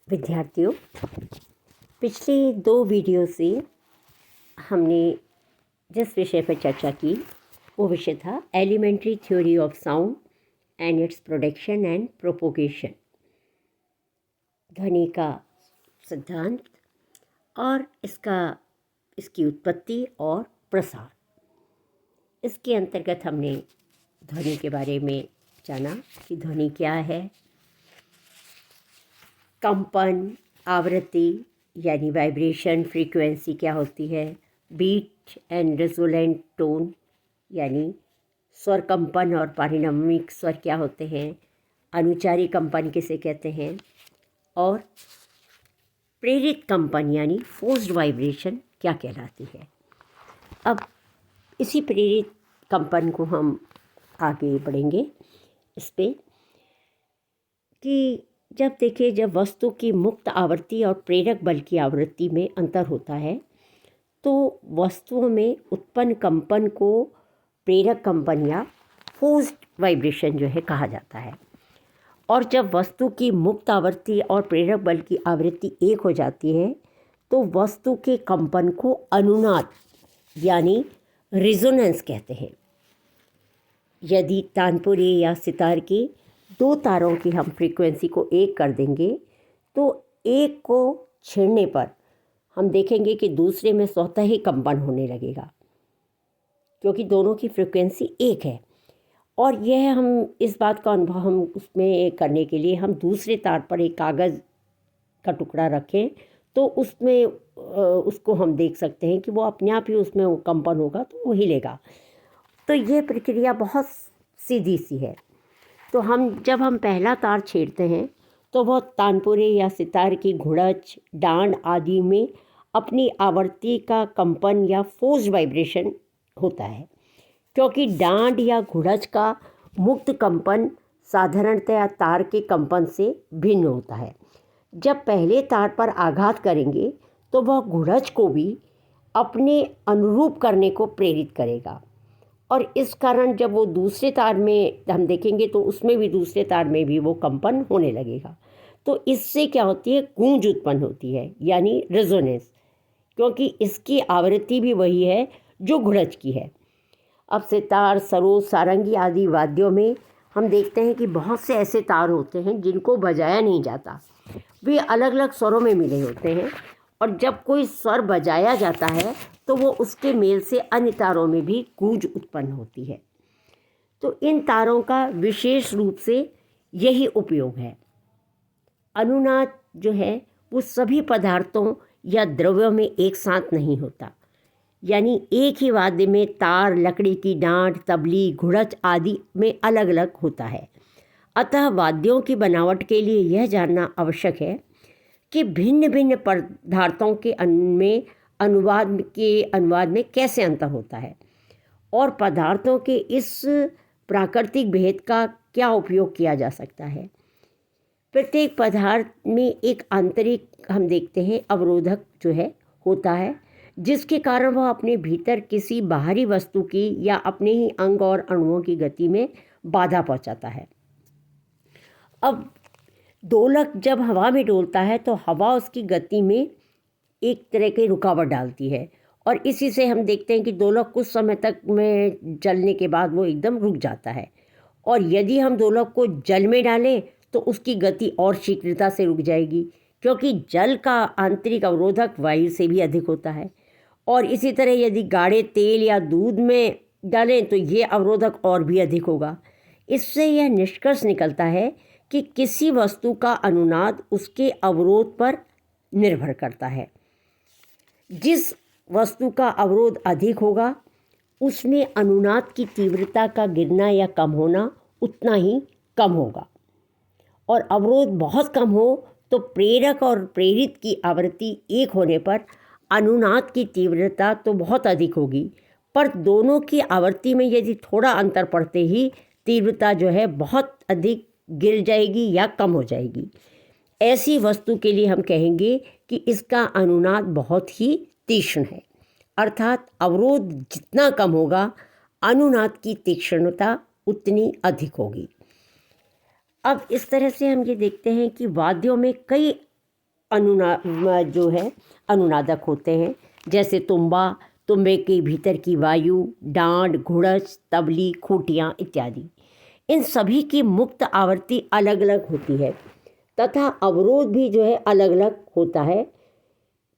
विद्यार्थियों, पिछले 2 वीडियो से हमने जिस विषय पर चर्चा की वो विषय था elementary theory of sound and its production and propagation, ध्वनि का सिद्धांत और इसकी उत्पत्ति और प्रसार। इसके अंतर्गत हमने ध्वनि के बारे में जाना कि ध्वनि क्या है, कंपन, आवृत्ति यानी वाइब्रेशन, फ्रीक्वेंसी क्या होती है, बीट एंड रेजोनेंट टोन यानी स्वर कंपन और पारिणामिक स्वर क्या होते हैं, अनुचारी कंपन किसे कहते हैं, और प्रेरित कंपन यानी फोर्स्ड वाइब्रेशन क्या कहलाती है। अब इसी प्रेरित कंपन को हम आगे बढ़ेंगे इस पे कि जब वस्तु की मुक्त आवृत्ति और प्रेरक बल की आवृत्ति में अंतर होता है तो वस्तुओं में उत्पन्न कंपन को प्रेरक कंपन या फोर्स्ड वाइब्रेशन जो है कहा जाता है। और जब वस्तु की मुक्त आवृत्ति और प्रेरक बल की आवृत्ति एक हो जाती है तो वस्तु के कंपन को अनुनाद यानी रिजोनेंस कहते हैं। यदि तानपुरे या सितार के 2 तारों की हम फ्रीक्वेंसी को एक कर देंगे तो एक को छेड़ने पर हम देखेंगे कि दूसरे में स्वतः ही कंपन होने लगेगा, क्योंकि दोनों की फ्रीक्वेंसी एक है। और यह हम इस बात का अनुभव हम उसमें करने के लिए हम दूसरे तार पर एक कागज़ का टुकड़ा रखें तो उसमें उसको हम देख सकते हैं कि वो अपने आप ही उसमें वो कंपन होगा तो वो हिलेगा। तो ये प्रक्रिया बहुत सीधी सी है। तो जब हम पहला तार छेड़ते हैं तो वह तानपुरे या सितार की घुड़च, डांड आदि में अपनी आवृत्ति का कंपन या फोर्स्ड वाइब्रेशन होता है, क्योंकि डांड या घुड़च का मुक्त कंपन साधारणतया तार के कंपन से भिन्न होता है। जब पहले तार पर आघात करेंगे तो वह घुड़च को भी अपने अनुरूप करने को प्रेरित करेगा और इस कारण जब वो दूसरे तार में हम देखेंगे तो उसमें भी दूसरे तार में भी वो कंपन होने लगेगा। तो इससे क्या होती है, गूंज उत्पन्न होती है यानी रेजोनेंस, क्योंकि इसकी आवृत्ति भी वही है जो घुड़च की है। अब सितार, सरोद, सारंगी आदि वाद्यों में हम देखते हैं कि बहुत से ऐसे तार होते हैं जिनको बजाया नहीं जाता, वे अलग अलग स्वरों में मिले होते हैं और जब कोई स्वर बजाया जाता है तो वो उसके मेल से अन्य तारों में भी गूंज उत्पन्न होती है। तो इन तारों का विशेष रूप से यही उपयोग है। अनुनाद जो है वो सभी पदार्थों या द्रव्यों में एक साथ नहीं होता, यानी एक ही वाद्य में तार, लकड़ी की डांट, तबली, घुड़च आदि में अलग अलग होता है। अतः वाद्यों की बनावट के लिए यह जानना आवश्यक है कि भिन्न भिन्न पदार्थों के अनुवाद में कैसे अंतर होता है और पदार्थों के इस प्राकृतिक भेद का क्या उपयोग किया जा सकता है। प्रत्येक पदार्थ में एक आंतरिक हम देखते हैं अवरोधक जो है होता है, जिसके कारण वह अपने भीतर किसी बाहरी वस्तु की या अपने ही अंग और अणुओं की गति में बाधा पहुंचाता है। अब दोलक जब हवा में डोलता है तो हवा उसकी गति में एक तरह की रुकावट डालती है और इसी से हम देखते हैं कि दोलक कुछ समय तक में चलने के बाद वो एकदम रुक जाता है। और यदि हम दोलक को जल में डालें तो उसकी गति और शीघ्रता से रुक जाएगी, क्योंकि जल का आंतरिक अवरोधक वायु से भी अधिक होता है। और इसी तरह यदि गाढ़े तेल या दूध में डालें तो ये अवरोधक और भी अधिक होगा। इससे यह निष्कर्ष निकलता है कि किसी वस्तु का अनुनाद उसके अवरोध पर निर्भर करता है। जिस वस्तु का अवरोध अधिक होगा उसमें अनुनाद की तीव्रता का गिरना या कम होना उतना ही कम होगा, और अवरोध बहुत कम हो तो प्रेरक और प्रेरित की आवृत्ति एक होने पर अनुनाद की तीव्रता तो बहुत अधिक होगी, पर दोनों की आवृत्ति में यदि थोड़ा अंतर पड़ते ही तीव्रता जो है बहुत अधिक गिर जाएगी या कम हो जाएगी। ऐसी वस्तु के लिए हम कहेंगे कि इसका अनुनाद बहुत ही तीक्ष्ण है, अर्थात अवरोध जितना कम होगा अनुनाद की तीक्ष्णता उतनी अधिक होगी। अब इस तरह से हम ये देखते हैं कि वाद्यों में कई जो है अनुनादक होते हैं, जैसे तुम्बा, तुम्बे के भीतर की वायु, डांड, घुड़स, तबली, खूंटियाँ इत्यादि। इन सभी की मुक्त आवृत्ति अलग अलग होती है तथा अवरोध भी जो है अलग अलग होता है,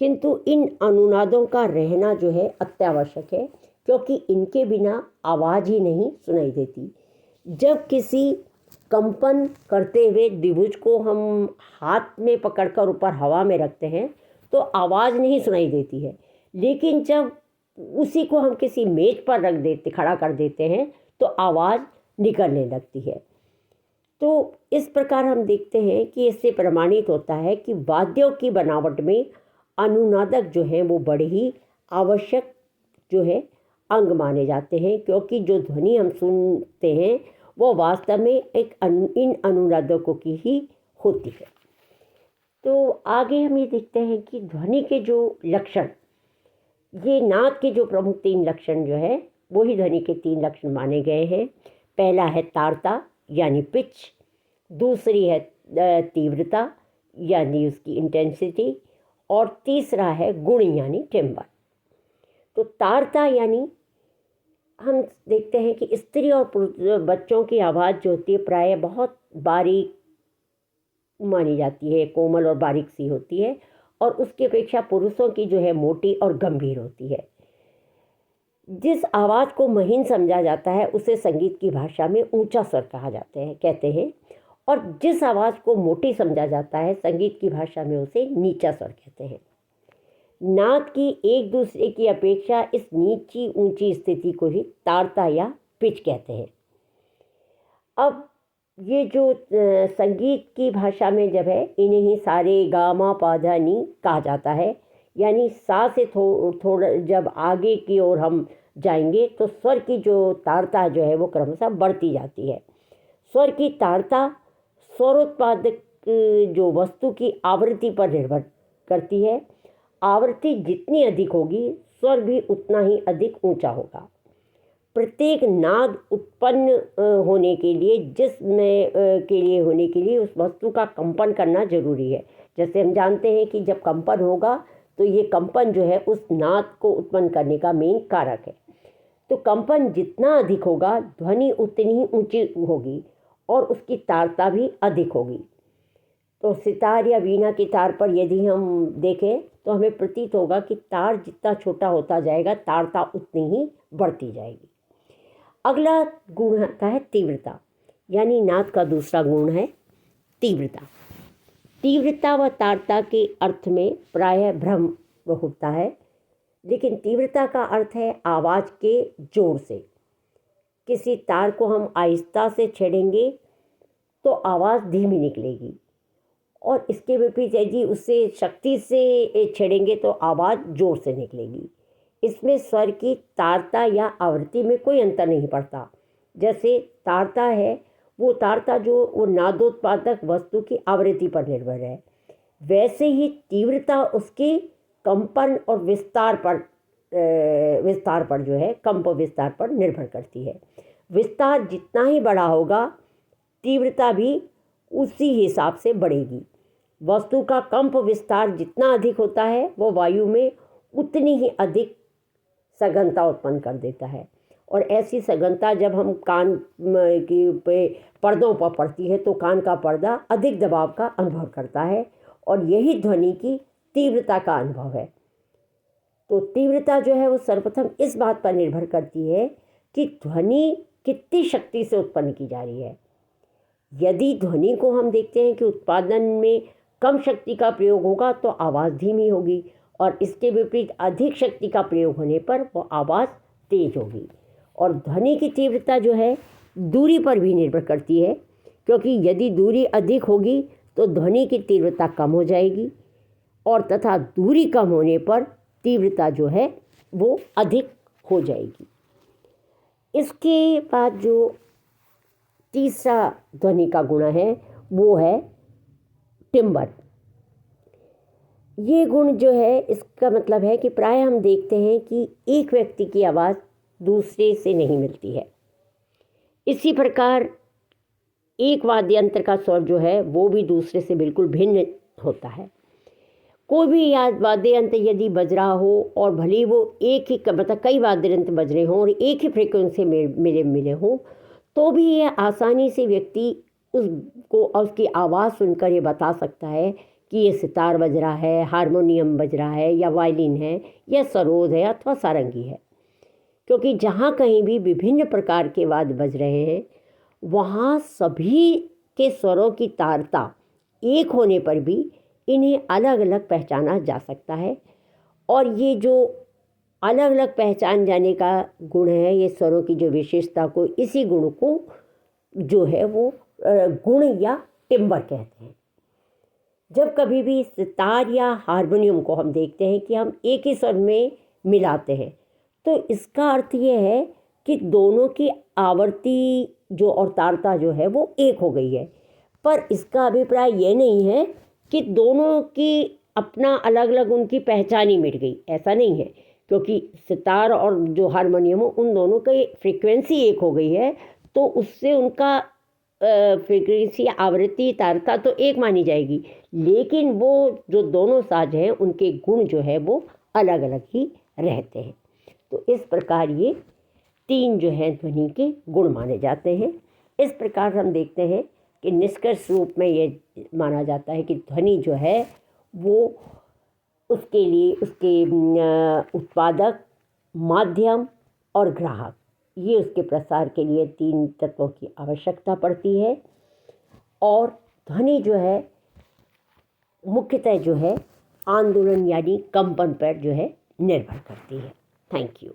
किंतु इन अनुनादों का रहना जो है अत्यावश्यक है, क्योंकि इनके बिना आवाज़ ही नहीं सुनाई देती। जब किसी कंपन करते हुए द्विभुज को हम हाथ में पकड़कर ऊपर हवा में रखते हैं तो आवाज़ नहीं सुनाई देती है, लेकिन जब उसी को हम किसी मेज पर रख देते, खड़ा कर देते हैं, तो आवाज़ निकलने लगती है। तो इस प्रकार हम देखते हैं कि इससे प्रमाणित होता है कि वाद्यों की बनावट में अनुनादक जो हैं वो बड़े ही आवश्यक जो है अंग माने जाते हैं, क्योंकि जो ध्वनि हम सुनते हैं वो वास्तव में इन अनुनादकों की ही होती है। तो आगे हम ये देखते हैं कि ध्वनि के जो लक्षण, ये नाद के जो प्रमुख 3 लक्षण जो है वो ही ध्वनि के 3 लक्षण माने गए हैं। पहला है तारता यानी पिच, दूसरी है तीव्रता यानी उसकी इंटेंसिटी, और तीसरा है गुण यानी टिम्बर। तो तारता यानी हम देखते हैं कि स्त्री और बच्चों की आवाज़ जो होती है प्राय बहुत बारीक मानी जाती है, कोमल और बारीक सी होती है, और उसकी अपेक्षा पुरुषों की जो है मोटी और गंभीर होती है। जिस आवाज़ को महीन समझा जाता है उसे संगीत की भाषा में ऊंचा स्वर कहते हैं, और जिस आवाज़ को मोटी समझा जाता है संगीत की भाषा में उसे नीचा स्वर कहते हैं। नाद की एक दूसरे की अपेक्षा इस नीची ऊंची स्थिति को ही तारता या पिच कहते हैं। अब ये जो संगीत की भाषा में जब है इन्हें ही सारे गा मा पा धा नी कहा जाता है, यानी सा से थोड़ा जब आगे की ओर हम जाएंगे तो स्वर की जो तारता जो है वो क्रमशः बढ़ती जाती है। स्वर की तारता स्वरोत्पादक जो वस्तु की आवृत्ति पर निर्भर करती है। आवृत्ति जितनी अधिक होगी स्वर भी उतना ही अधिक ऊंचा होगा। प्रत्येक नाद उत्पन्न होने के लिए उस वस्तु का कंपन करना जरूरी है। जैसे हम जानते हैं कि जब कंपन होगा तो ये कंपन जो है उस नाद को उत्पन्न करने का मेन कारक है। तो कंपन जितना अधिक होगा ध्वनि उतनी ही ऊंची होगी और उसकी तारता भी अधिक होगी। तो सितार या वीणा की तार पर यदि हम देखें तो हमें प्रतीत होगा कि तार जितना छोटा होता जाएगा तारता उतनी ही बढ़ती जाएगी। अगला गुण आता है तीव्रता, यानी नाद का दूसरा गुण है तीव्रता। तीव्रता व तारता के अर्थ में प्रायः भ्रम होता है, लेकिन तीव्रता का अर्थ है आवाज़ के जोर से। किसी तार को हम आहिस्ता से छेड़ेंगे तो आवाज़ धीमी निकलेगी, और इसके विपरीत यदि उससे शक्ति से छेड़ेंगे तो आवाज़ ज़ोर से निकलेगी। इसमें स्वर की तारता या आवृत्ति में कोई अंतर नहीं पड़ता। जैसे तारता है वो तारता जो वो नादोत्पादक वस्तु की आवृत्ति पर निर्भर है, वैसे ही तीव्रता उसके कंपन और विस्तार पर जो है कंप विस्तार पर निर्भर करती है। विस्तार जितना ही बड़ा होगा तीव्रता भी उसी हिसाब से बढ़ेगी। वस्तु का कंप विस्तार जितना अधिक होता है वो वायु में उतनी ही अधिक सघनता उत्पन्न कर देता है, और ऐसी सघनता जब हम कान की पर्दों पर पड़ती है तो कान का पर्दा अधिक दबाव का अनुभव करता है, और यही ध्वनि की तीव्रता का अनुभव है। तो तीव्रता जो है वो सर्वप्रथम इस बात पर निर्भर करती है कि ध्वनि कितनी शक्ति से उत्पन्न की जा रही है। यदि ध्वनि को हम देखते हैं कि उत्पादन में कम शक्ति का प्रयोग होगा तो आवाज़ धीमी होगी, और इसके विपरीत अधिक शक्ति का प्रयोग होने पर वो आवाज़ तेज होगी। और ध्वनि की तीव्रता जो है दूरी पर भी निर्भर करती है, क्योंकि यदि दूरी अधिक होगी तो ध्वनि की तीव्रता कम हो जाएगी, और तथा दूरी कम होने पर तीव्रता जो है वो अधिक हो जाएगी। इसके बाद जो तीसरा ध्वनि का गुण है वो है टिम्बर। ये गुण जो है इसका मतलब है कि प्राय हम देखते हैं कि एक व्यक्ति की आवाज़ दूसरे से नहीं मिलती है। इसी प्रकार एक वाद्य यंत्र का स्वर जो है वो भी दूसरे से बिल्कुल भिन्न होता है। कोई भी वाद्य यंत्र यदि बज रहा हो और भले ही वो एक ही मतलब कई वाद्य यंत्र बज रहे हों और एक ही फ्रिक्वेंसी में मिले हों, तो भी ये आसानी से व्यक्ति उसको उसकी आवाज़ सुनकर ये बता सकता है कि ये सितार बज रहा है, हारमोनियम बज रहा है, या वायलिन है, या सरोद है, अथवा सारंगी है। क्योंकि जहाँ कहीं भी विभिन्न प्रकार के वाद्य बज रहे हैं, वहाँ सभी के स्वरों की तारता एक होने पर भी इन्हें अलग अलग पहचाना जा सकता है। और ये जो अलग अलग पहचान जाने का गुण है, ये स्वरों की जो विशेषता को, इसी गुण को जो है वो गुण या टिम्बर कहते हैं। जब कभी भी सितार या हारमोनियम को हम देखते हैं कि हम एक ही स्वर में मिलाते हैं, तो इसका अर्थ ये है कि दोनों की आवृत्ति जो और तारता जो है वो एक हो गई है। पर इसका अभिप्राय ये नहीं है कि दोनों की अपना अलग अलग उनकी पहचान ही मिट गई, ऐसा नहीं है। क्योंकि सितार और जो हारमोनियम हो, उन दोनों की फ्रीक्वेंसी एक हो गई है, तो उससे उनका फ्रीक्वेंसी आवृत्ति तारता तो एक मानी जाएगी, लेकिन वो जो दोनों साज हैं उनके गुण जो है वो अलग अलग ही रहते हैं। तो इस प्रकार ये तीन जो है ध्वनि के गुण माने जाते हैं। इस प्रकार हम देखते हैं कि निष्कर्ष रूप में ये माना जाता है कि ध्वनि जो है वो उसके लिए उसके उत्पादक, माध्यम और ग्राहक, ये उसके प्रसार के लिए तीन तत्वों की आवश्यकता पड़ती है। और ध्वनि जो है मुख्यतः जो है आंदोलन यानी कंपन पर जो है निर्भर करती है। Thank you.